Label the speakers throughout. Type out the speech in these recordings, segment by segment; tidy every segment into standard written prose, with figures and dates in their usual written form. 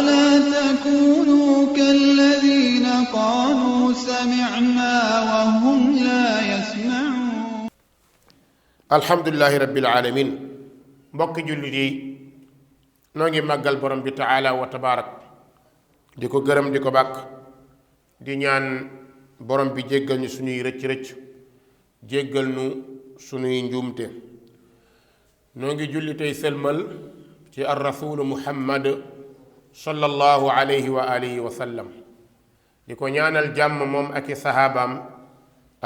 Speaker 1: ولا تكونوا كالذين قالوا سمعنا وهم لا يسمعون.
Speaker 2: الحمد لله رب العالمين. mbokki jullit yi noo ngi màggal borom bi taala wa tabaarak di ko gërëm di ko bàkk di ñaan borom bi jéggal ñu suñuy rëcc-rëcc jéggal nu suñuy njuumte. noo ngi julli tey sëlmal ci ar rasulu muhammad sallallahu alayhi wa alihi wa sallam di ko ñaanal jàmm moom ak i sahabaam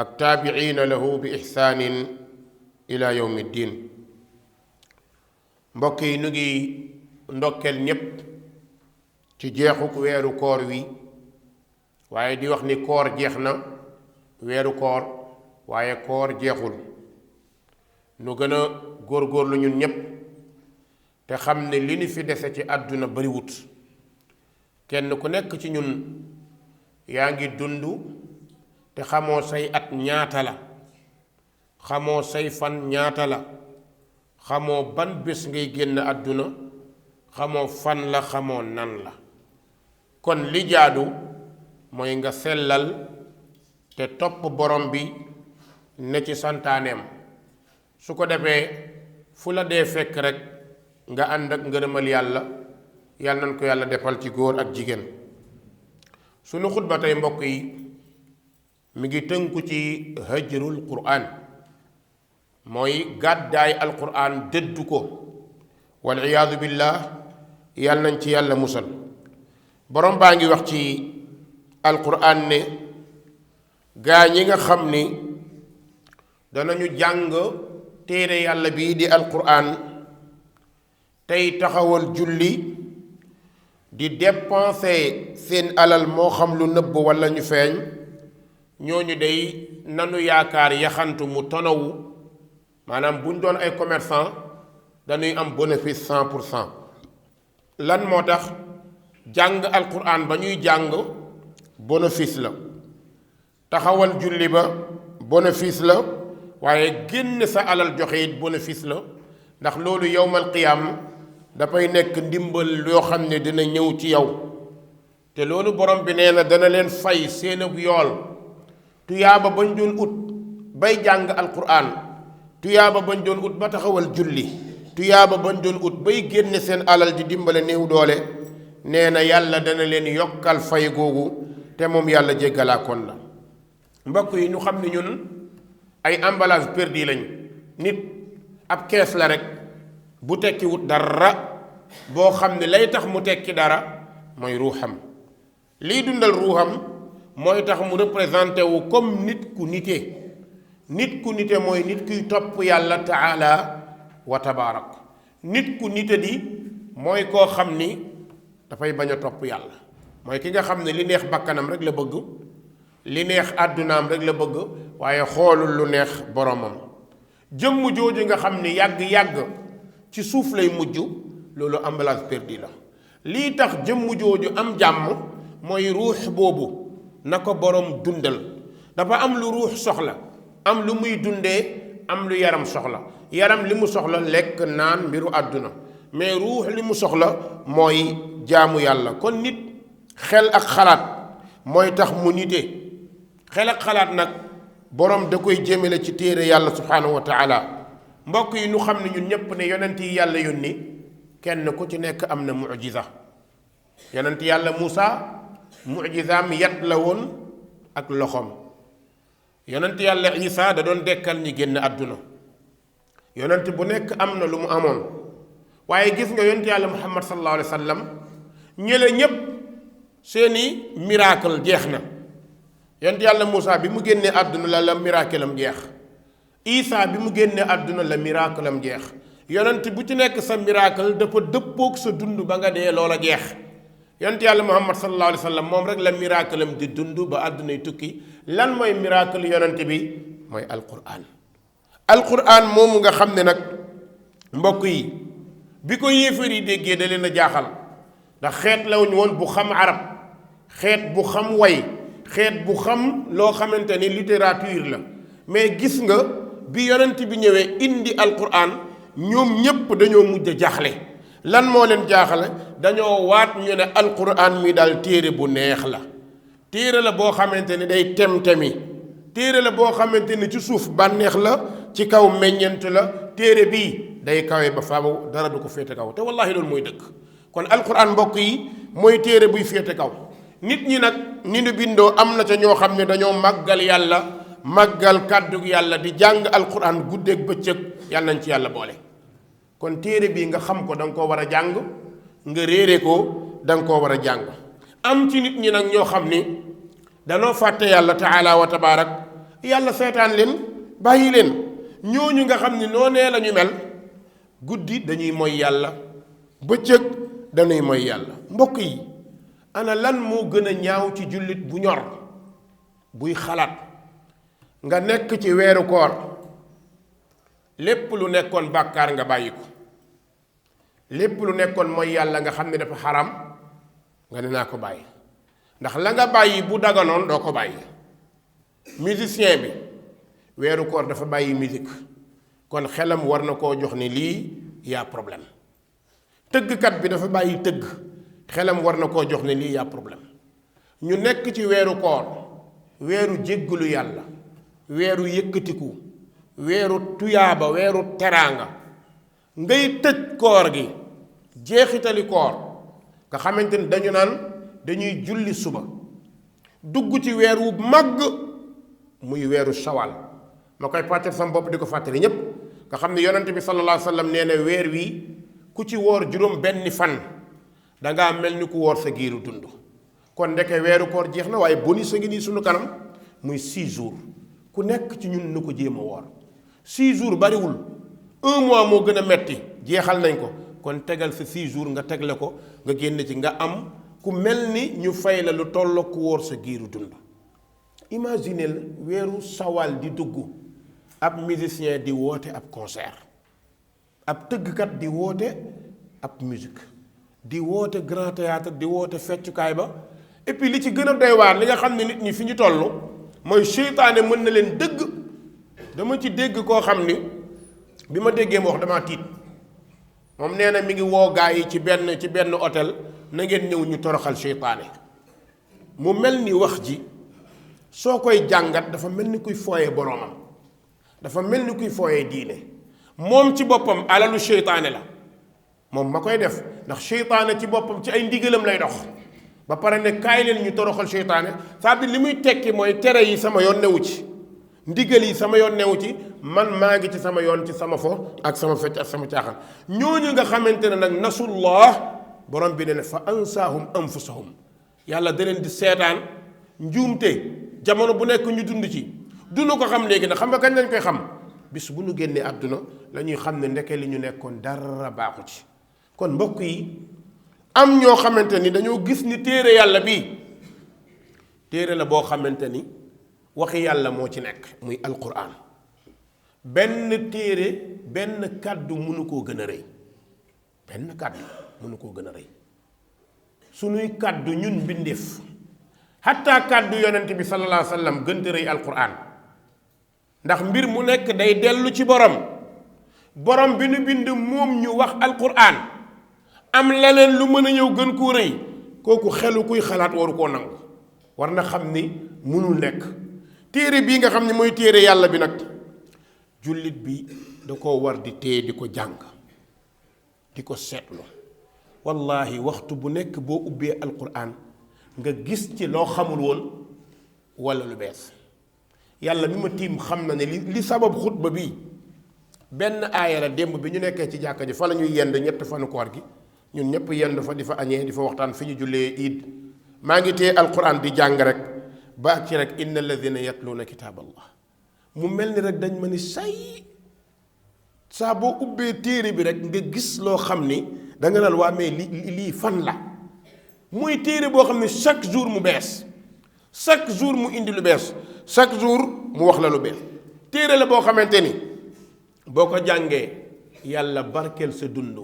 Speaker 2: ak taabiina lahu bi ihsaanin ila yawmi ddin. mbokk yi nu ngi ndokkeel ñépp ci jeexuk weeru koor wi waaye di wax ni koor jeex na weeru koor waaye koor jeexul. nu gën a góorgóorlu ñun ñépp te xam ne li ñu fi dese ci àdduna bariwut. kenn ku nekk ci ñun yaa ngi dund te xamoo say at ñaata la, xamoo say fan ñaata la, xamoo ban bés ngay génn àdduna, xamoo fan la, xamoo nan la. kon li jaadu mooy nga sellal te topp borom bi ne ci santaaneem. su ko defee fu la dee fekk rek nga ànd ak ngërëmal yàlla yàlla nañ ko yàlla defal ci góor ak jigéen. sunu xutba tey mbokk yi mi ngi tënku ci hajrul quraan, mooy gàddaay alquraan dëddu ko wal iyaadu billah yàlla nañ ci yàlla musal. borom baa ngi wax ci alquraan ne gaa ñi nga xam ni danañu jàng téere yàlla bii di alquraan tey taxawal julli di dépenser seen alal moo xam lu nëbb walla ñu feeñ, ñooñu day nanu yaakaar yaxantu mu tonawu. maanaam bu ñu doon ay commerçant dañuy am bénéfice 100%. lan moo tax jàng alquran ba ñuy jàng bénéfice la, taxawal julli ba bénéfice la, waaye génn sa alal joxe it bénéfice la. ndax loolu yowmal qiyaam dafay nekk ndimbal yoo xam ne dina ñëw ci yow, te loolu borom bi nee na dana leen fay seen ak yool. tuyaaba bañ doon ut bay jàng alquran, tuyaaba bañ doon ut ba taxawal julli, tuyaaba bañ doon ut bay génne seen alal di dimbale néew doole, nee na yàlla dana leen yokkal fay googu, te moom yàlla jéggalaakoon la. mbokk yi ñu xam ne ñun ay emballage perdu lañ. nit ab kees la rek bu tekki wut dara, boo xam ne lay tax mu tekki dara mooy ruuxam. liy dundal ruuxam mooy tax mu représenté wu comme nit ku nite. nit ku nite mooy nit kuy topp yàlla taala wa tabaarak. nit ku nite di mooy koo xam ni dafay bañ a topp yàlla, mooy ki nga xam ne li neex bakkanam rek la bëgg, li neex àddunaam rek la bëgg, waaye xoolul lu neex boromam. jëmm jooju nga xam ni yàgg-yàgg ci suuf lay mujj, loolu emballage perdu la. lii tax jëmm jooju am jàmm mooy ruux boobu na ko borom dundal. dafa am lu ruux soxla, am lu muy dundee, am lu yaram soxla. yaram li mu soxla lekk naan mbiru àdduna, mais ruux li mu soxla mooy jaamu yàlla. kon nit xel ak xalaat mooy tax mu nite. xel ak xalaat nag borom da koy jëmale ci téere yàlla subhaanahu wa taala. mbokk yi ñu xam ne ñun ñépp ne yonent yi yàlla yónni kenn ku ci nekk am na mujiza. yonent yàlla Muusa mujizaam yat la woon ak loxoom. yonent yàlla Isa da doon dekkal ñi génn àdduna. yonent bu nekk am na lu mu amoon. waaye gis nga yonent yàlla Muhammad sallallahu alayhi wa sallam ñële ñépp seeni miracle jeex na. yonent yàlla Muusa bi mu génnee àdduna la miracle am jeex. Isa bi mu génnee àdduna la miracle am jeex. yonent bu ci nekk sa miracle dafa dëppoog sa dund ba nga dee loola jeex. yonent yàlla Muhammad sallallahu alayhi wa sallam moom rek la miracle am di dund ba àddunay tukki. lan mooy miracle yonent bi mooy alquran. alquran moomu nga xam ne nag mbokk yi bi ko yéefar yi déggee da leen a jaaxal, ndax xeet la woon bu xam arab, xeet bu xam way, xeet bu xam loo xamante ni littérature la. mais gis nga bi yonent bi ñëwee indi alquran ñoom ñépp dañoo mujj a jaaxle. lan moo leen jaaxale dañoo waat ñu ne alquran mi daal téere bu neex la téere la boo xamante ni day tem-temi téere la boo xamante ni ci suuf bànneex la ci kaw meññent la téere bii day kawe ba faaw dara du ko féete kaw te wallahi loolu mooy dëgg kon alquran mbokk yi mooy téere buy féete kaw nit ñi nag ni nu bindoo am na ca ñoo xam ne dañoo màggal yàlla màggal kàddug yàlla di jàng alquran guddeeg bëccëg yàlla nañ ci yàlla boole kon téere bii nga xam ko da nga koo war a jàng nga réere ko da nga koo war a jàng am ci nit ñi nag ñoo xam ni danoo fàtte yàlla taala wa tabaarak yàlla seetaan leen bàyyi leen ñooñu nga xam ni noonee la ñu mel guddi dañuy moy yàlla bëccëg dañuy moy yàlla mbokk yi ana lan moo gën a ñaaw ci jullit bu ñor buy xalaat nga nekk ci weeru koor lépp lu nekkoon bàkkaar nga bàyyi ko lépp lu nekkoon mooy yàlla nga xam ne dafa xaram nga ne naa ko bàyyi ndax la nga bàyyi bu daganoon doo ko bàyyi musicien bi weeru koor dafa bàyyi musique kon xelam war na koo jox ni lii yaa problème tëggkat bi dafa bàyyi tëgg xelam war na koo jox ne lii yaa problème ñu nekk ci weeru koor weeru jéggalu yàlla weeru yëkkatiku weeru tuyaaba weeru teraanga ngay tëj koor gi jeexitali koor nga xamante ni dañu naan dañuy julli suba dugg ci weer wu màgg muy weeru shawal ma koy fàttali sama bopp di ko fàttali ñépp nga xam ne yonent bi sallallahu alayhi wa sallam nee na weer wi ku ci woor juróom benni fan dangaa mel ni ku woor sa giiru dund kon ndeke weeru koor jeex na waaye bonus a ngi nii sunu kanam muy 6 jours ku nekk ci ñun na ko jéem a woor 6 jours bariwul 1 mois moo gën a metti jeexal nañ ko kon tegal sa 6 jours nga tegle ko nga génn ci nga am ku mel ni ñu fay la lu tolloo ku wóor sa giiru dund imagineel weeru sawal di dugg ab musicien di woote ab concert ab tëggkat di woote ab musique di woote grand théâtre di woote feccukaay ba et puis li ci gën a doy waar li nga xam ne nit ñi fi ñu toll mooy seytaane mën na leen dëgg dama ci dégg koo xam ni bi ma déggee ma wax damaa tiit moom nee na mi ngi woo gaa yi ci benn hôtel na ngeen ñëw ñu toroxal seytaane mu mel ni wax ji soo koy jàngat dafa mel ni kuy fooyee boroomam dafa mel ni kuy fooyee diine moom ci boppam alalu seytaane la moom ma koy def ndax seytaane ci boppam ci ay ndigalam lay dox ba pare ne kaay leen ñu toroxal seytaane c'est-à-dire li muy tekki mooy tere yi sama yoon newu ci ndigal yi sama yoon newu ci man maa ngi ci sama yoon ci sama fo ak sama fecc ak sama caaxaan ñooñu nga xamante ne nag nasullah borom bi ne fa ansaahum anfusahum yàlla da leen di seetaan njuumte jamono bu nekk ñu dund ci dund ko xam léegi nag xam nga kañ lañ koy xam bis bu ñu génnee àdduna la ñuy xam ne ndeke li ñu nekkoon dara baaxu ci kon mbokk yi am ñoo xamante ni dañoo gis ni téere yàlla bii téere la boo xamante ni waxi yàlla moo ci nekk muy alquran benn téere benn kàddu mënu koo gën a rëy benn kàddu mënu koo gën a rëy sunuy kàddu ñun mbindeef xatta kàddu yonent bi sallallahu alayhi wa sallam gënte rëy alquran ndax mbir mu nekk day dellu ci borom bi nu bind moom ñu wax alquran am leneen lu mën a ñëw gën koo rëy kooku xelu kuy xalaat waru koo nangu war na xam ni mënul nekk téere bii nga xam ne mooy téere yàlla bi nag jullit bi da koo war di téye di ko jàng di ko seetlu wallahi waxtu bu nekk boo ubbee alquran nga gis ci loo xamul woon wala lu bees yàlla mi ma tiim xam na ne li sabab xutba bi benn aaya la démb bi ñu nekkee ci jàkka ji fa la ñuy yend ñett fanu koor gi ñun ñëpp yend fa di fa añee di fa waxtaan fi ñu jullee iid maa ngi téye alquran di jàng rek ba ak ci rek inna alladina yatluuna kitaab allah mu mel ni rek dañ ma ni say saa boo ubbee téere bi rek nga gis loo xam ni da nga naan waa mais lii fan la muy téere boo xam ne chaque jour mu bees chaque jour mu indi lu bees chaque jour mu wax la lu bees téere la boo xamante ni boo ko jàngee yàlla barkeel sa dund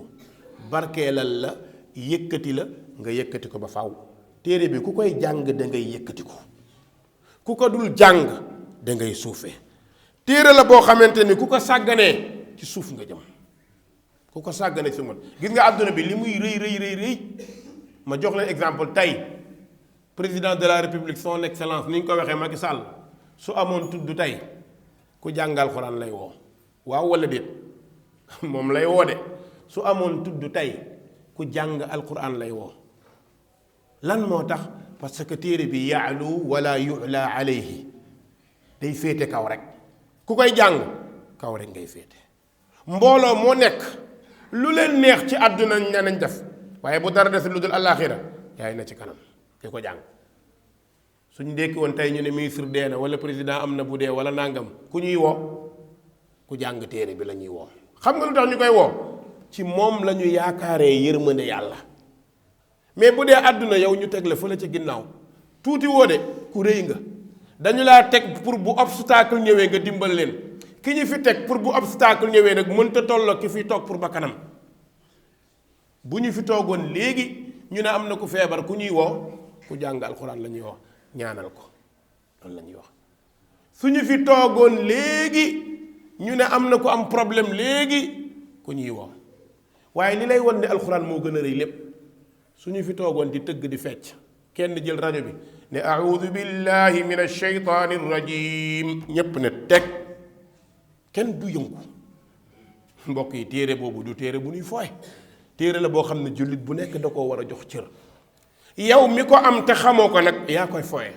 Speaker 2: barkeelal la yëkkati la nga yëkkati ko ba faw téere bi ku koy jàng da ngay yëkkati ko ku ko dul jàng da ngay suufee téere la boo xamante ni ku ko sàgganee ci suuf nga jëm ku ko sàggane si man gis nga àdduna bi li muy rëy ma jox leen exemple tey président de la république son excellence ni ñu ko waxee Macky Sall su amoon tudd tey ku jàngal Alxuraan lay woo waaw wala déet moom lay woo de su amoon tudd tey ku jàng Alxuraan lay woo lan moo tax parce que téere bi yaalu wala yu'la alayhi day féete kaw rek ku koy jàng kaw rek ngay féete mbooloo moo nekk lu leen neex ci àdduna ne nañ def waaye bu dara des lu dul àllaaxira yaay na ci kanam ki ko jàng suñ ndékki woon tey ñu ne ministre dee na wala président am na bu dee wala nangam ku ñuy woo ku jàng téere bi la ñuy woo xam nga lu tax ñu koy woo ci moom la ñu yaakaaree yërmande yàlla mais bu dee àdduna yow ñu teg la fële ca ginnaaw tuuti woo de ku rëy nga dañu laa teg pour bu obstacle ñëwee nga dimbal leen ki ñu fi teg pour bu obstacle ñëwee nag mënta tolloo ki fi toog pour ba kanam bu ñu fi toogoon léegi ñu ne am na ku feebar ku ñuy woo ku jàng alxuraan la ñuy wax ñaanal ko loolu la ñuy wax su ñu fi toogoon léegi ñu ne am na ku am problème léegi ku ñuy woo waaye li lay wan ne alxuraan moo gën a rëy lépp su ñu fi toogoon di tëgg di fecc kenn jël rajo bi ne audu billahi min alsheytaani rajim ñépp ne teg kenn du yëngu mbokk yi téere boobu du téere bu ñuy fooy téere la boo xam ne jullit bu nekk da koo war a jox cër yow mi ko am te xamoo ko nag yaa koy fooye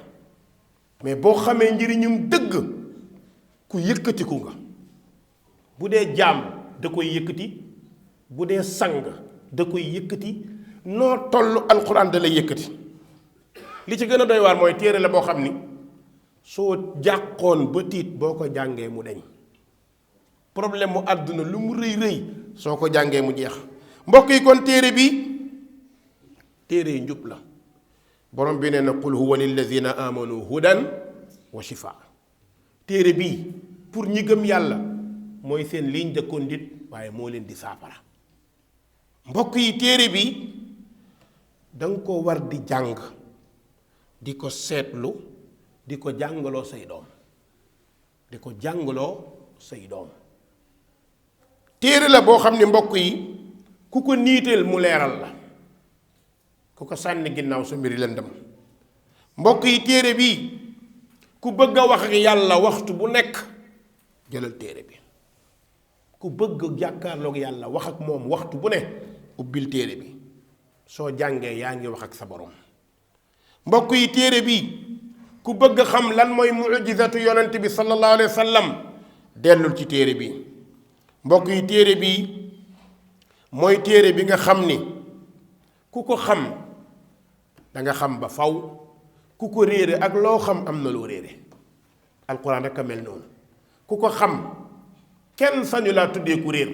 Speaker 2: mais boo xamee njëriñum dëgg ku yëkkatiku nga bu dee jaam da koy yëkkati bu dee sang da koy yëkkati noo toll alxuraan da lay yëkkati li ci gën a doy waar mooy téere la boo xam ni soo jàqoon ba tiit boo ko jàngee mu deñ problème mu àdduna lu mu rëy soo ko jàngee mu jeex mbokk yi kon téere bi téere yi njub la borom bi nee na qul huwa lilladina amanu hudan wa shifa téere bii pour ñi gëm yàlla mooy seen ligne de conduite waaye moo leen di saafara mbokk yi téere bi danga ko war di jàng di ko seetlu di ko jàngaloo say doom di ko jàngaloo say doom téere la boo xam ne mbokk yi ku ko niiteel mu leeral la ku ko sànni ginnaaw sa mbiri lëndëm mbokk yi téere bii ku bëgg a wax ak yàlla waxtu bu nekk jëlal téere bi ku bëgg jàkkaarloog yàlla wax ak moom waxtu bu ne ubbil téere bi soo jàngee yaa ngi wax ak sa borom mbokk yi téere bi ku bëgg xam lan mooy mu'jizatu yonent bi sallallahu alayhi wa sallam dellul ci téere bi mbokk yi téere bi mooy téere bi nga xam ni ku ko xam danga xam ba faw ku ko réere ak loo xam am na loo réere alquran rek a mel noonu ku ko xam kenn sañu laa tuddee ku réer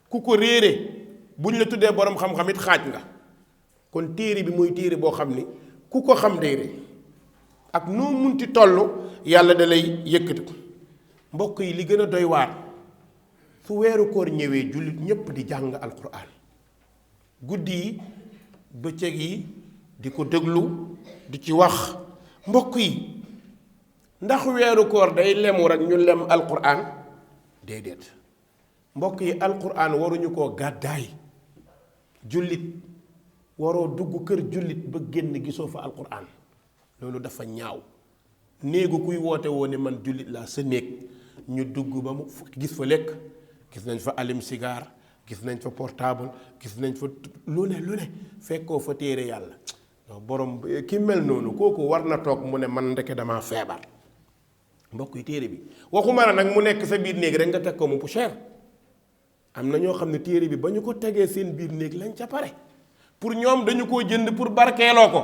Speaker 2: ku ko réere bu ñu la tuddee boroom xam-xam it xaaj nga kon téere bi mooy téere boo xam ni ku ko xam day réer ak noo munti toll yàlla da lay yëkkati ko mbokk yi li gën a doy waar su weeru koor ñëwee jullit ñépp di jàng alquran guddi yi bëccëg yi di ko déglu di ci wax mbokk yi ndax weeru koor day lemu rek ñu lem alquran déedéet mbokk yi alquran waruñu koo gàddaay jullit waroo dugg kër jullit ba génn gisoo fa alquran loolu dafa ñaaw néegu kuy woote woo ne man jullit laa sa néeg ñu dugg ba mu gis fa lekk gis nañ fa alim cigare gis nañ fa portable gis nañ fa lu ne fekkoo fa téere yàlla borom ki mel noonu kooku war na toog mu ne man ndeke damaa feebar mbokk yi téere bi waxuma la nag mu nekk sa biir néeg rek nga teg ko mu cher am na ñoo xam ne téere bi ba ñu ko tegee seen biir néeg lañ ca pare pour ñoom dañu koo jënd pour barkeeloo ko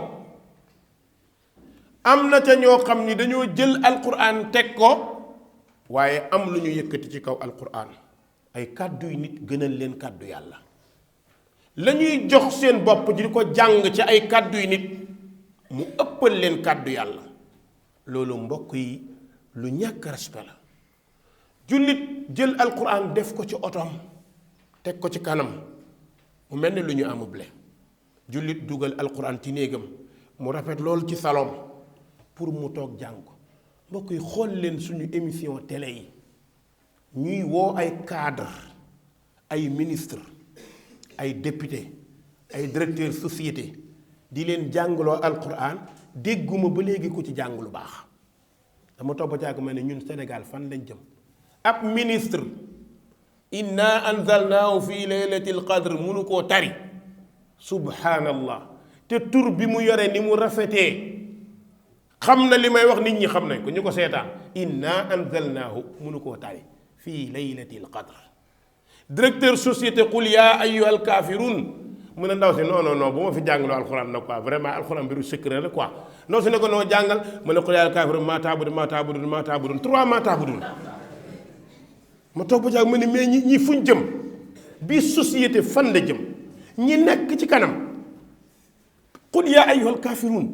Speaker 2: am na ca ñoo xam ni dañoo jël alquran teg ko waaye am lu ñu yëkkati ci kaw alquran ay kàdduy nit gënal leen kàddu yàlla la ñuy jox seen bopp di ko jàng ci ay kàdduy nit mu ëppal leen kàddu yàlla loolu mbokk yi lu ñàkk respect la jullit jël alquran def ko ci otoom teg ko ci kanam mu mel ni lu ñu amuble jullit dugal alquran ci néegam mu rafet loolu ci salon pour mu toog jàng ko mbokk yi xool leen suñu émission télé yi ñuy woo ay cadre ay ministre ay député ay directeur société di leen jàngaloo alquran dégguma ba léegi ku ci jàng lu baax. dama topp jàgg ma ne ñun Sénégal fan lañ jëm ab ministre inna anzalnaahu fi laylatil qadr munu koo tari subhanallah te tur bi mu yore ni mu rafetee xam na li may wax nit ñi xam nañ ko ñu ko seetaan inna anzalnaahu munu koo tari fii laylatil qadr directeur société qul yaa ayyuhal kaafiruun mu ne ndaw si non bu ma fi jàngaloo alxuraan nag quoi vraiment alxuraan mbiru secret la quoi ndaw si ne ko noo jàngal mu ne qul yaa ayyuhal kaafiruun maa taabudun 3 maa taabudun ma toog ba jàng ma ne mais ñi fuñ jëm bii société fan la jëm ñi nekk ci kanam qul yaa ayyuhal kaafiruun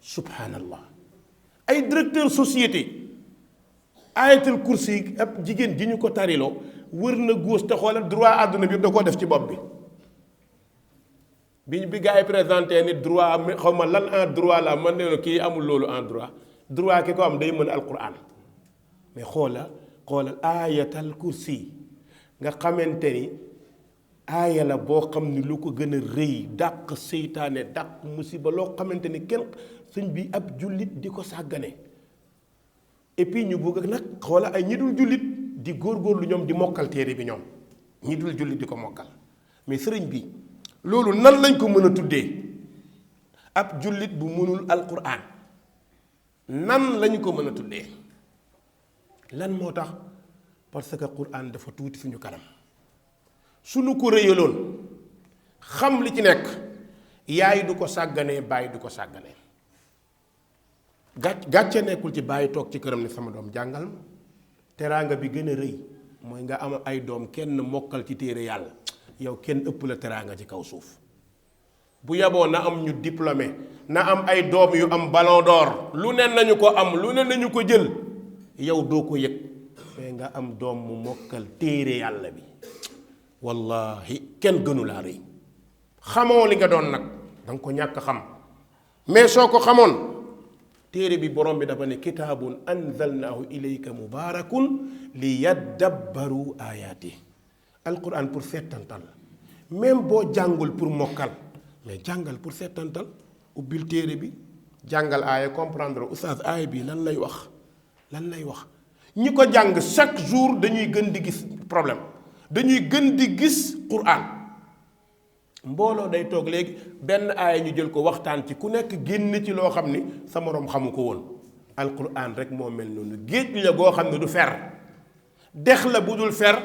Speaker 2: subhanallah ay directeur société ayatul kursi ab jigéen ji ñu ko tariloo wër na góos te xoolal droit àdduna bi da koo def ci bopp bi gars yi présenté ni droit xaw ma lan en droit la man ne kii amul loolu en droit ki ko am day mën alquran mais xoolal ayatal kursi nga xamante ni aaya la boo xam ni lu ko gën a rëy dàq seytaane dàq musiba loo xamante ni kenn sëñ bi ab jullit di ko sàggane et puis ñu bëgg nag xoola ay ñi dul jullit di góorgóorlu ñoom di mokkal téere bi ñoom ñi dul jullit di ko mokkal mais sëriñ bi loolu nan lañ ko mën a tuddee ab jullit bu mënul alquran nan lañu ko mën a tuddee lan moo tax parce que quran dafa tuuti suñu kanam suñu ko rëyaloon xam li ci nekk yaay du ko sàgganee bàyyi du ko sàgganee gàcce nekkul ci bàyyi toog ci këram ne sama doom jàngal ma teraanga bi gën a rëy mooy nga am ay doom kenn mokkal ci téere yàlla yow kenn ëpp la teraanga ci kaw suuf bu yaboo na am ñu diplômé na am ay doom yu am ballon d'or lu ne nañu ko am lu ne nañu ko jël yow doo ko yëg mais nga am doom mu mokkal téere yàlla bi wallahi kenn gënu laa rëy xamoo li nga doon nag danga ko ñàkk xam mais soo ko xamoon téere bi borom bi dafa ne kitaabun anzalnaahu ilayka mubaarakun li yaddabbaru ayaati alquran pour settantal même boo jàngul pour mokkal mais jàngal pour settantal ubbil téere bi jàngal aaya comprendre oustaz aaya bi lan lay wax ñi ko jàng chaque jour dañuy gën di gis problème dañuy gën di gis quran mbooloo day toog léegi benn aaya ñu jël ko waxtaan ci ku nekk génn ci loo xam ni sa moroom xamu ko woon alquran rek moo mel noonu géej la goo xam ne du fer dex la bu dul fer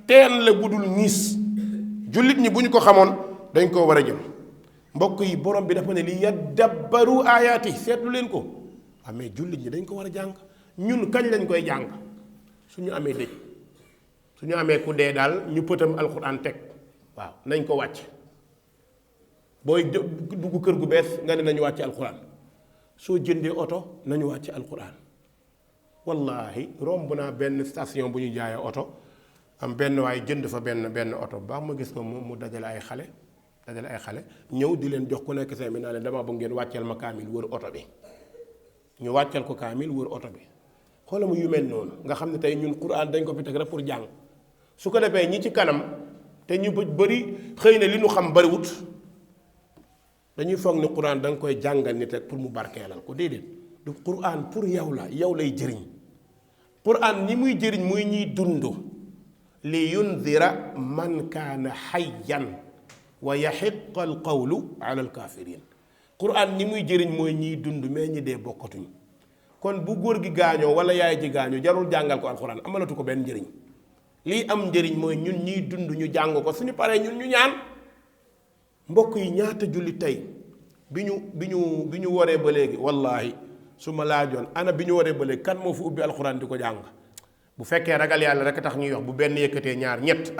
Speaker 2: teen la bu dul ñiis jullit ñi bu ñu ko xamoon dañ koo war a jël mbokk yi borom bi dafa ne li yaddabbaru aayaati seetlu leen ko amee jullit ñi dañ ko war a jàng ñun kañ lañ koy jàng suñu amee dëj suñu amee ku dee daal ñu pëtam alquran teg waaw nañ ko wàcc booy dugg kër gu bees nga ne nañu wàcc alquran soo jëndee oto nañu wàcc alquran wallahi romb naa benn station bu ñu jaayee oto am benn waaye jënd fa benn oto baax ma gis ko mu dajale ay xale ñëw di leen jox ku nekk seen bi naa leen dama bëgg ngeen wàcceel ma kaamil wër oto bi ñu wàcceel ko kaamil wër oto bi xoola mu yu mel noonu nga xam ne tey ñun quran dañ ko fi teg rek pour jàng su ko defee ñi ci kanam te ñu bëri xëy na li ñu xam bariwut dañuy foog ni quran da nga koy jàngal nit rek pour mu barkeelal ko déedéet du quran pour yow la yow lay jëriñ quran ñi muy jëriñ muy ñuy dund li yundira man kaana hayyan wa yahiqa al qawlu ala al kafirin quran ñi muy jëriñ mooy ñiy dund mais ñi dee bokkatuñ kon bu góor gi gaañoo wala yaay ji gaañoo jarul jàngal ko alquran amalatu ko benn njëriñ lii am njëriñ mooy ñun ñiy dund ñu jàng ko suñu paree ñun ñu ñaan mbokk yi ñaata julli tey bi ñu waree ba léegi wallahi su ma laajoon ana bi ñu waree ba léegi kan moo fi ubbi alxuraan di ko jàng bu fekkee ragal yàlla rek tax ñuy wax bu benn yëkkatee ñaar ñett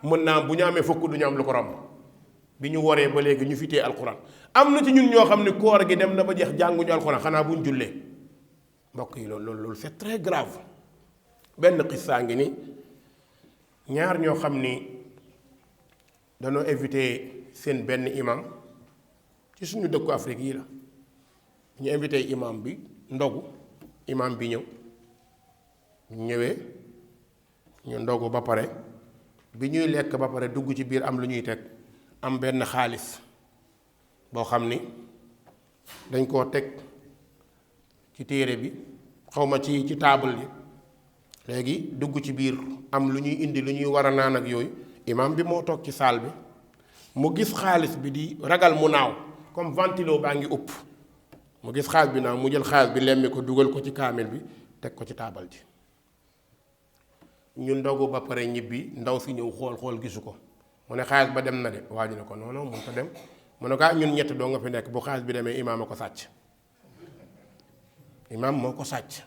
Speaker 2: mën naa bu ñu amee fukk du ñu am lu ko romb bi ñu waree ba léegi ñu fi téye alxuraan am na ci ñun ñoo xam ne koor gi dem na ba jeex jànguñu alxuraan xanaa bu ñu jullee mbokk yi loolu c'est très grave benn xissaa ngi ni ñaar ñoo xam ni dañoo invité seen benn imam ci suñu dëkku Afrique yi la ñu invité imam bi ndogu imam bi ñëw ñëwee ñu ndogu ba pare bi ñuy lekk ba pare dugg ci biir am lu ñuy teg am benn xaalis boo xam ni dañ koo teg ci téere bi xawma ci taabal yi léegi dugg ci biir am lu ñuy indi lu ñuy war a naan ak yooyu imam bi moo toog ci saal bi mu gis xaalis bi di ragal mu naaw comme ventilo baa ngi upp mu gis xaalis bi naaw mu jël xaalis bi lemmi ko dugal ko ci kaamil bi teg ko ci taabal ji ñu ndogu ba pare ñibbi ndaw si ñëw xool gisu ko mu ne xaalis ba dem na de waa ji ne ko non non mun ko dem mu ne ko ñun ñett doo nga fi nekk bu xaalis bi demee imaam a ko sàcc imaam moo ko sàcc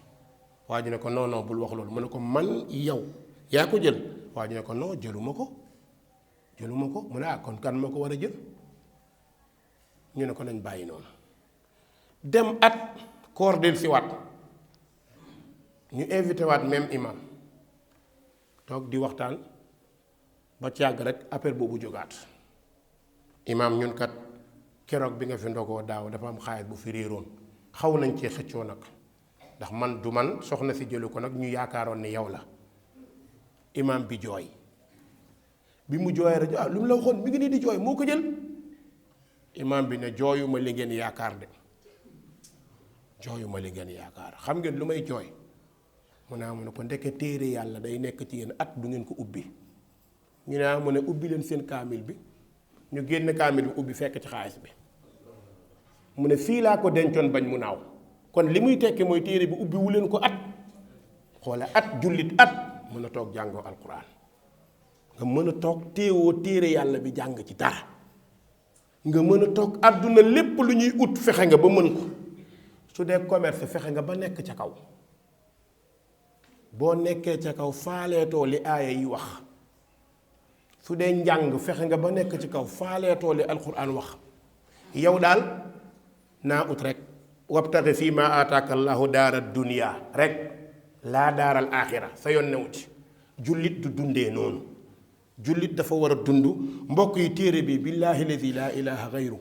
Speaker 2: waa ji ne ko non non bul wax loolu mu ne ko man yow yaa ko jël waa ji ne ko non jëluma ko mu ne kon kan moo ko war a jël ñu ne ko nañ bàyyi noonu dem at koor del si waat ñu invité waat même imam toog di waxtaan ba ci yàgg rek appel boobu jógaat imam ñun kat keroog bi nga fi ndogoo daaw dafa am xaalis bu fi réeroon xaw nañ cee xëccoo nag ndax man du man soxna si jëlu ko nag ñu yaakaaroon ne yow la imam bi jooy bi mu jooyee rek lu mu la waxoon mi ngi nii di jooy moo ko jël imam bi ne jooyuma li ngeen yaakaar de jooyuma li ngeen yaakaar xam ngeen lu may jooy mu ne ko ndeke téere yàlla day nekk ci yéen at du ngeen ko ubbi ñu ne mu ne ubbi leen seen kaamil bi ñu génn kaamil bi ubbi fekk ci xaalis bi mu ne fii laa ko dencoon bañ mu naaw kon li muy tekki mooy téere bi ubbi wu leen ko at xoola at jullit at mën a toog jàngoo alquran nga mën a toog téewoo téere yàlla bi jàng ci dara nga mën a toog àdduna lépp lu ñuy ut fexe nga ba mën ko su dee commerce fexe nga ba nekk ca kaw boo nekkee ca kaw faaleetoo li aaya yi wax su dee njàng fexe nga ba nekk ci kaw faaleetoo li alquran wax yow daal naa ut rek wabtaxi fii ma aataaka allahu daara dunia rek laa daaral aaxira sa yoon newu ci jullit du dundee noonu jullit dafa war a dund mbokk yi téere bi billaahi lazi laa ilaha gayru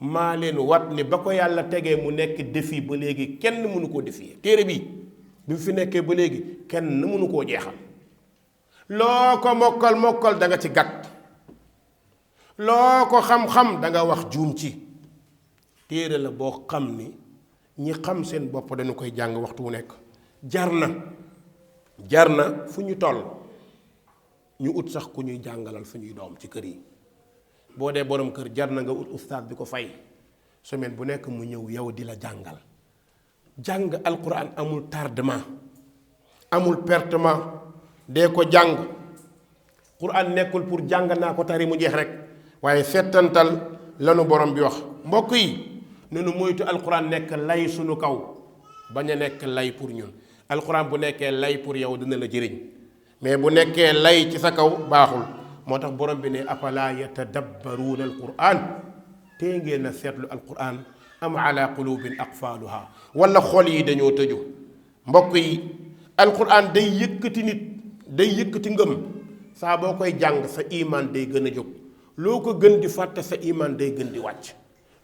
Speaker 2: maa leen wat ni ba ko yàlla tegee mu nekk défi ba léegi kenn mënu koo défier téere bi mu fi nekkee ba léegi kenn mënu koo jeexal loo ko mokkal da nga ci gàtt loo ko xam-xam da nga wax juum ci téere la boo xam ni ñi xam seen bopp dañu koy jàng waxtu wu nekk jar na fu ñu toll ñu ut sax ku ñuy jàngalal suñuy doom ci kër yi boo dee borom kër jar na nga ut ustaas bi ko fay semaine bu nekk mu ñëw yow di la jàngal jàng alquran amul tardement amul pertement dee ko jàng quran nekkul pour jàng naa ko tari mu jeex rek waaye settantal lanu borom bi wax mbokk yi nenu moytu alquran nekk lay sunu kaw bañ a nekk lay pour ñun alquran bu nekkee lay pour yow dina la jëriñ mais bu nekkee lay ci sa kaw baaxul moo tax borom bi ne afala yatadabbaruuna alquran tee ngeen a seetlu alquran am ala qulubin aqfaaluha wala xol yi dañoo tëju mbokk yi alquran day yëkkati nit day yëkkati ngëm saa boo koy jàng sa iman day gën a jóg loo ko gën di fàtte sa iman day gën di wàcc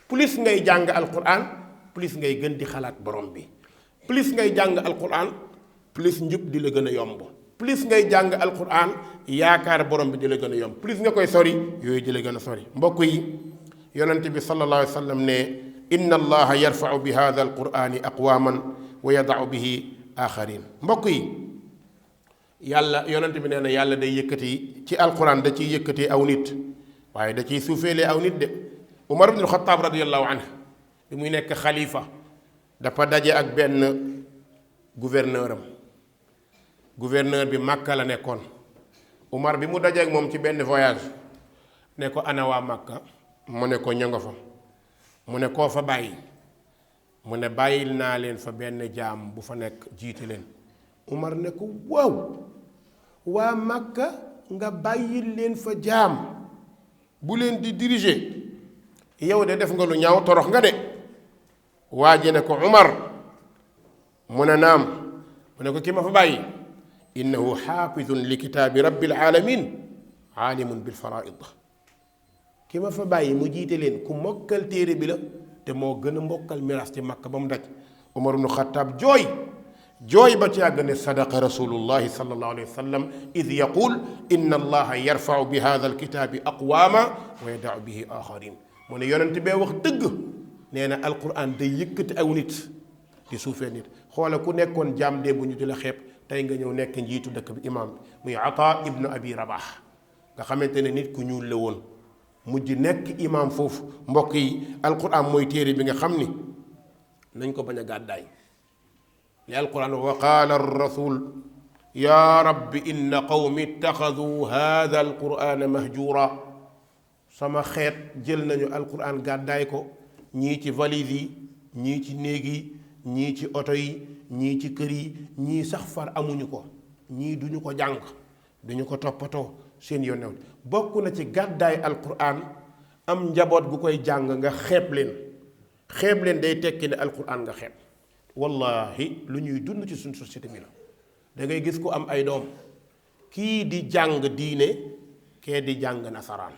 Speaker 2: plus ngay jàng alquran plus ngay gën di xalaat borom bi plus ngay jàng alquran plus njub di la gën a yomb plus ngay jàng alquran yaakaar borom bi di la gën a yomb plus nga koy sori yooyu di la gën a sori mbokk yi yonente bi sallallahu alayhi wa sallam ne inna allaha yarfau bi hada alqurani aqwaman wa yadau bihi axarin mbokk yi yàlla yonente bi nee na yàlla day yëkkati ci alquran da ciy yëkkati aw nit waaye da ciy suufeelee aw nit de Umar ibn Xattaab radiallahu anhu bi muy nekk xalifa dafa daje ak benn gouverneur bi Makka la nekkoon Umar bi mu dajeek moom ci benn voyage ne ko ana waa Makka mu ne ko ña nga fa mu ne koo fa bàyyi mu ne bàyyil naa leen fa benn jaam bu fa nekk jiite leen Umar ne ko waaw waa Makka nga bàyyil leen fa jaam bu leen di diriger yow de def nga lu ñaaw torox nga de waa ji ne ko Umar mu ne naam mu ne ko ki ma fa bàyyi innahu xaafidun li kitaabi rabbil alamin aalimun bil faraid ki ma fa bàyyi mu jiite leen ku mokkal téere bi la te moo gën a mbokkal miraas ci Makka ba mu daj Umar ibnu Xattaab jooy jooy ba ci yàgg ne sadaqa rasulullahi sallallahu alayhi wa sallam id yaqul inna allaha yarfau bi hada alkitaabi aqwaama wa yadau bihi axarin mu ne yonent bee wax dëgg nee na alquran day yëkkati aw nit di suufee nit xoola ku nekkoon jaam dee bu ñu di la xeeb tey nga ñëw nekk njiitu dëkk bi imaam bi muy Ata ibnu Abi Rabax nga xamante ne nit ku ñuul la woon mujj nekk imaam foofu. mbokk yi alquran mooy téere bi nga xam ni nañ ko bañ a gàddaay li alquran wa qaala rasul ya rabbi inna qawmi ittaxadu hada alqurana mahjura sama xeet jël nañu alquran gàddaay ko ñii ci valise yi ñii ci néeg yi ñii ci oto yi ñii ci kër yi ñii sax far amuñu ko ñii duñu ko jàng duñu ko toppatoo seen yoon new bokk na ci gàddaay alquran am njaboot gu koy jàng nga xeeb leen day tekki ne alquran nga xeeb. wallahi lu ñuy dund ci suñ société bi la da ngay gis ku am ay doom kii di jàng diine kee di jàng nasaraan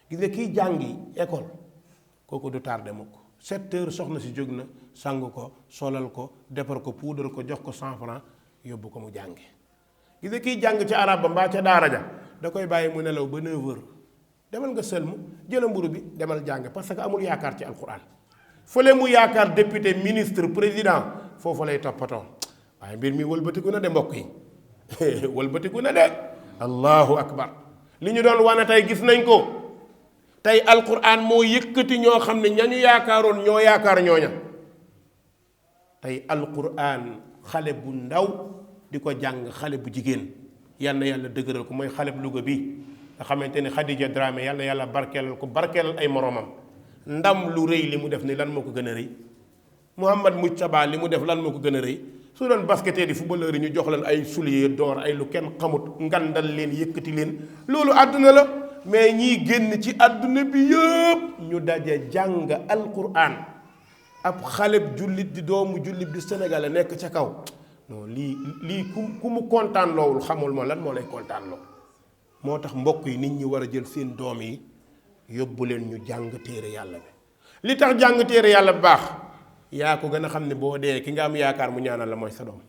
Speaker 2: gis nga kii jàngi école kooku du tardé mukk 7 heures soxna si jóg na sang ko solal ko defar ko puudar ko jox ko 100 francs yóbbu ko mu jàngi gis nga kii jàng ci arab ba mbaa ca daara ja da koy bàyyi mu nelaw ba 9 heures demal nga sëlmu jëla mburu bi demal jàng parce que amul yaakaar ci alquran fële mu yaakaar député ministre président foofu lay toppatoo waaye mbir mi wëlbatiku na de mbokk yi wëlbatiku na de allahu akbar li ñu doon wane tey gis nañ ko tey alquran moo yëkkati ñoo xam ne ñañu yaakaaroon ñoo yaakaar ñooña tey alquran xale bu ndaw di ko jàng xale bu jigéen yal na yàlla dëgëral ko mooy xale bu Louga bi nga xamante ni Khadija Dramé yal na yàlla barkeelal ko barkeelal ay moromam ndam lu rëy li mu def ni lan moo ko gën a rëy Mouhamad Moujtaba li mu def lan moo ko gën a rëy su doon basketteurs yi footballeurs yi ñu jox leen ay souliers d'or ay lu kenn xamut ngandal leen yëkkati leen loolu àdduna la mais ñii génn ci àdduna bi yëpp ñu daje jàng alquran ab xaleb jullit di doomu jullit di Sénégal nekk ca kaw non lii ku mu kontaan loowul xamul ma lan moo lay kontaan loo moo tax mbokk yi nit ñi war a jël seen doom yi yóbbu leen ñu jàng téere yàlla bi li tax jàng téere yàlla bi baax yaa ko gën a xam ne boo dee ki nga am yaakaar mu ñaanal la mooy sa doom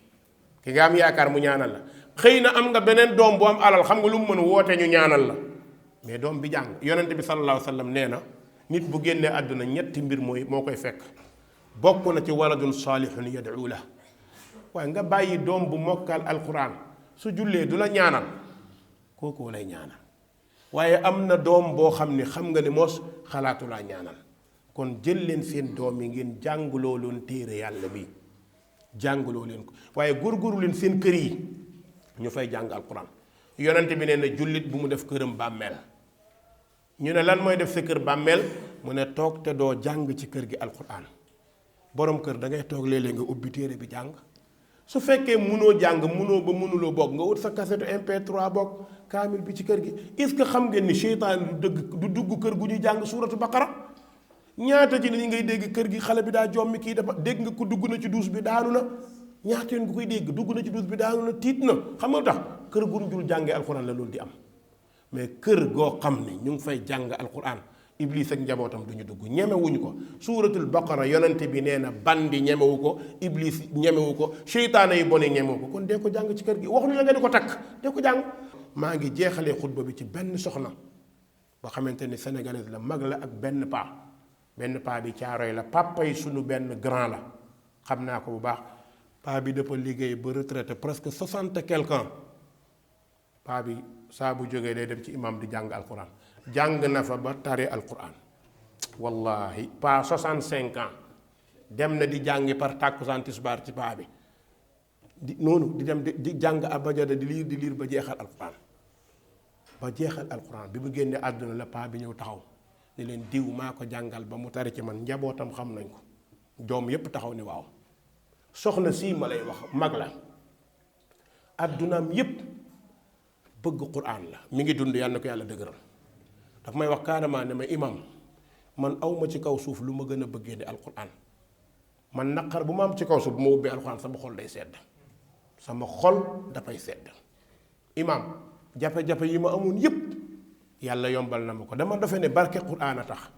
Speaker 2: ki nga am yaakaar mu ñaanal la xëy na am nga beneen doom bu am alal xam nga lu mu mën woote ñu ñaanal la mais doom bi jàng yonent bi sallallahu alayhi wa sallam nee na nit bu génnee àdduna ñetti mbir moo koy fekk bokk na ci waladun salihun yad'u la waaye nga bàyyi doom bu mokkal alquran su jullee du la ñaanal kooku lay ñaanal waaye am na doom boo xam ne xam nga ne moos xalaatu laa ñaanal kon jël leen seen doom yi ngeen jàngloo leen téere yàlla bi jàngloo leen ko waaye góorgóorlu leen seen kër yi ñu fay jàng alquran yonent bi nee na jullit bu mu def këram bàmmeel ñu ne lan mooy def sa kër bàmmeel mu ne toog te doo jàng ci kër gi alquran borom kër da ngay toog léeg-léeg nga ubbi téere bi jàng su fekkee munoo jàng munoo ba munuloo bokk nga wut sa cassette MP3 bokk kaamil bi ci kër gi est-ce que xam ngeen ni seytaan du dugg kër gu ñuy jàng suuratu baqara ñaata ci ni ngay dégg kër gi xale bi daa jommi kii dafa dégg nga ko dugg na ci duus bi daanu na ñaata yoon nga koy dégg dugg na ci duus bi daanu na tiit na xam nga tax kër gu ñu dul jàngee alquran la loolu di am mais kër goo xam ne ñu ngi fay jàng alquran iblis ak njabootam du ñu dugg ñemewuñu ko suuratul baqara yonente bi nee na bandi ñemewu ko iblis ñemewu ko seytaane yi bone ñemewu ko kon dee ko jàng ci kër gi waxuñu la nga di ko takk dee ko jàng. maa ngi jeexalee xutba bi ci benn soxna boo xamante ni sénégalaise la mag la ak benn paa bi caaroy la papa yi sunu benn grand la xam naa ko bu baax paa bi dafa liggéey ba retraité presque 60 et quelque ans paa bi saa bu jógee day dem ci imam di jàng alquran jàng na fa ba tari alquran wallahi pas 65 ans dem na di jàngi par tàkkusaan tisbaar ci paa bi di noonu di dem di jàng abajada di liir ba jeexal alquran bi mu génnee àdduna la paa bi ñëw taxaw ni leen diw maa ko jàngal ba mu tari ci man njabootam xam nañ ko doom yépp taxaw ni waaw soxna sii ma lay wax mag la àddunaam yépp bëgg quran la mi ngi dund yàlla na ko yàlla dëgëral daf may wax carrément ne ma imam man awma ci kaw suuf lu ma gën a bëggee di alquran man naqar bu ma am ci kaw suuf bu ma ubbee alquran sama xol day sedd sama xol dafay sedd imam jafe-jafe yi ma amoon yépp yàlla yombal na ma ko dama defe ne barke quran a tax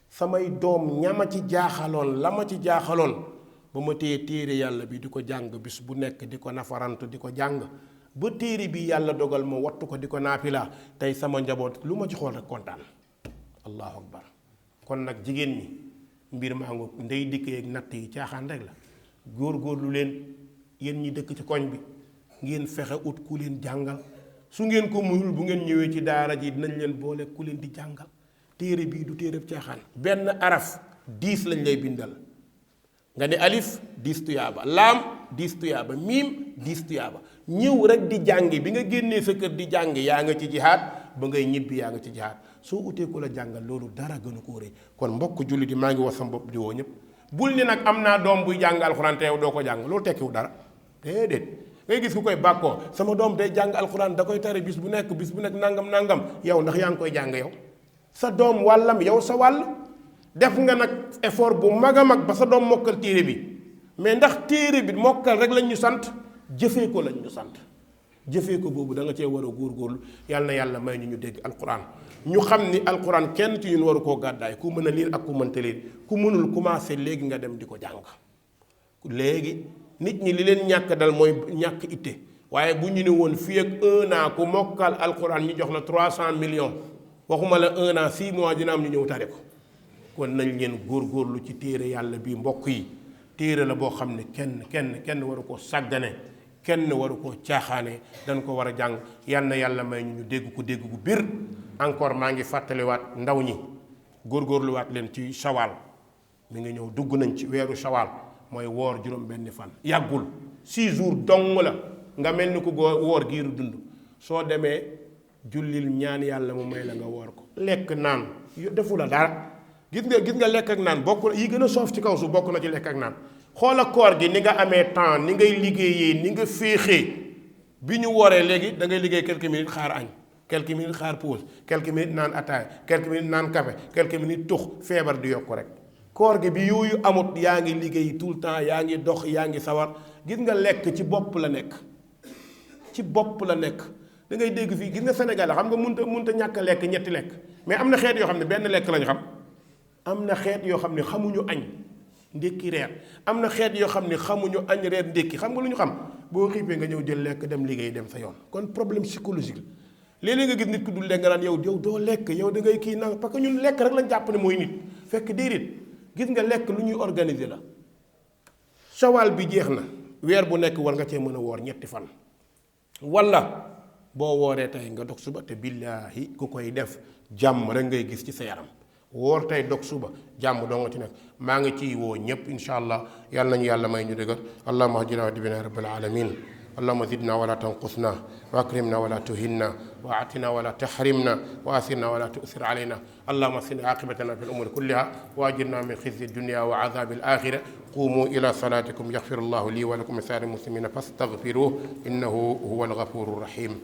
Speaker 2: samay doom ña ma ci jaaxaloon la ma ci jaaxaloon ba ma téye téere yàlla bi di ko jàng bis bu nekk di ko nafarantu di ko jàng ba téere bi yàlla dogal ma wattu ko di ko naafila tey sama njaboot lu ma ci xool rek kontaan allahu akbar. kon nag jigéen ñi mbir maa ngi ndey dikkee ak natt yi caaxaan rek la góor-góorlu leen yéen ñi dëkk ci koñ bi ngeen fexe ut ku leen jàngal su ngeen ko muyul bu ngeen ñëwee ci daara ji dinañ leen boole ku leen di jàngal téere bii du téere caaxaan. benn araf 10 lañ lay bindal nga ne alif 10 tuyaaba laam 10 tuyaaba miim 10 tuyaaba ñëw rek di jàngi bi nga génnee sa kër di jàngi yaa nga ci jihaad ba ngay ñibbi yaa nga ci jihaad soo utee ko la jàngal loolu dara gënu ko rëy. kon mbokk julli di maa ngi wax sama bopp di woo ñëpp bul ni nag am naa doom buy jàng alxuraan te yow doo ko jàng loolu tekkiwu dara déedéet. ngay gis ku koy bàkkoo sama doom day jàng alxuraan da koy tari bis bu nekk nangam yow ndax yaa ngi koy jàng yow sa doom wàllam yow sa wàll def nga nag effort bu mag a mag ba sa doom mokkal téere bi mais ndax téere bi mokkal rek lañ ñu sant jëfee ko lañ ñu sant jëfee ko boobu da nga cee war a góorgóorlu yàlla na yàlla may ñu dégg alxuraan ñu xam ni alxuraan kenn ci ñun waru koo gàddaay ku mën a liir ak ku mënta liir ku mënul commencé léegi nga dem di ko jàng léegi. nit ñi li leen ñàkk dal mooy ñàkk itte waaye bu ñu ne woon fii ak 1 an ku mokkal alxuraan ñu jox la 300 millions waxuma la 1 an 6 mois dina am ñu ñëw tare ko kon nañ leen góorgóorlu ci téere yàlla bi mbokk yi téere la boo xam ne kenn waru koo sàggane kenn waru koo caaxaane dañ ko war a jàng yal na yàlla may ñu dégg ko dégg gu bir encore maa ngi fàttaliwaat ndaw ñi góorgóorluwaat leen ci shawal mi ngi ñëw dugg nañ ci weeru shawal mooy woor juróom benn fan yàggul 6 jours dong la nga mel ni ku woor giiru dund soo demee jullil ñaan yàlla mu may la nga woor ko lekk naan defu la dara gis nga lekk ak naan bokk yi gën a soof ci kaw su bokk na ci lekk ak naan xoola koor gi ni nga amee temps ni ngay liggéeyee ni nga féexee bi ñu wooree léegi da ngay liggéey quelques minutes xaar añ quelques minutes xaar pause quelques minutes naan ataaya quelques minutes naan café quelques minutes tux feebar di yokku rek koor gi bi yooyu amut yaa ngi liggéey tout le temps yaa ngi dox yaa ngi sawar gis nga lekk ci bopp la nekk ci bopp la nekk da ngay dégg fii gis nga Sénégal xam nga munta ñàkk a lekk ñetti lekk mais am na xeet yoo xam ne benn lekk lañu xam am na xeet yoo xam ne xamuñu añ ndékki reer am na xeet yoo xam ne xamuñu añ reer ndékki xam nga lu ñu xam boo xiifee nga ñëw jël lekk dem liggéey dem sa yoon kon problème psychologique la léeg-léeg nga gis nit ku dul lekk nga naan yow doo lekk yow da ngay kii nang parce que ñun lekk rek lañ jàpp ne mooy nit fekk déedéet gis nga lekk lu ñuy organiser la shawal bi jeex na weer bu nekk war nga cee mën a woor ñetti fan wala boo wooree tey nga dog suba te billaahi ku koy def jàmm rek ngay gis ci sa yaram woor tey dog suba jàmm doo nga ci nekk maa ngi ciy woo ñépp insha allah yàlla nañu yàlla may ñu dëgër allahumma hadina wa dibina rabbil alamin اللهم زدنا ولا تنقصنا واكرمنا ولا تهنا واعطنا ولا تحرمنا واثرنا ولا تؤثر علينا اللهم اصلح عاقبتنا في الامور كلها واجرنا من خزي الدنيا وعذاب الاخره قوموا الى صلاتكم يغفر الله لي ولكم سائر المسلمين فاستغفروه انه هو الغفور الرحيم